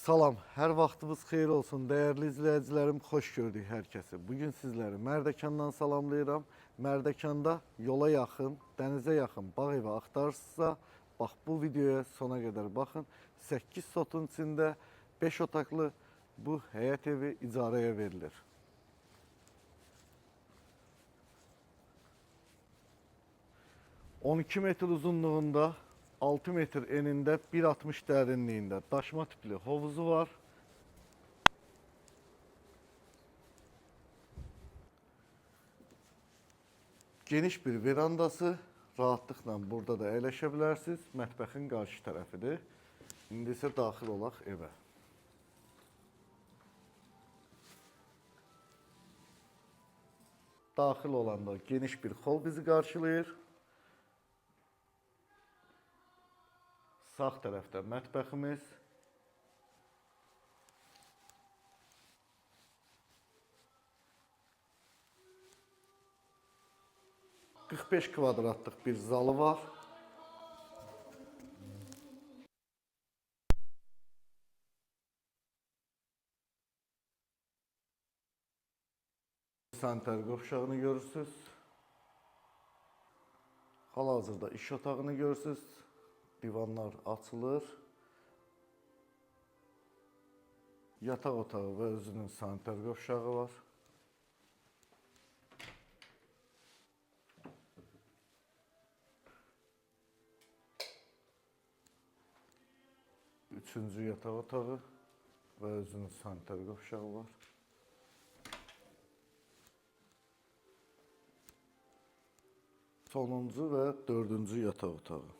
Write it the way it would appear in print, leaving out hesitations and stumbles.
Salam, hər vaxtınız xeyir olsun. Dəyərli izləyicilərim, xoş gördük hər kəsi. Bugün sizləri Mərdəkandan salamlayıram. Mərdəkanda yola yaxın, dənizə yaxın bağ evi axtarırsınızsa, bax bu videoya sona qədər baxın. 8 sotun içində 5 otaqlı bu həyət evi icarəyə verilir. ...12 metr uzunluğunda, 6 metr enində, 1,60 dərinliyində daşma tipli hovuzu var. Geniş bir verandası, rahatlıqla burada da əyləşə bilərsiniz. Mətbəxin qarşı tərəfidir. İndi isə daxil olaq evə. Daxil olanda geniş bir hol bizi qarşılayır. Sağ tərəfdə mətbəximiz. ...45 kvadratlıq bir zalı var. Sanitar qovşağını görürsünüz. Hal-hazırda iş otağını görürsünüz. Divanlar açılır. Yataq otağı və özünün sanitar qovşağı var. Üçüncü yataq otağı və özünün sanitar qovşağı var. Sonuncu və dördüncü yataq otağı.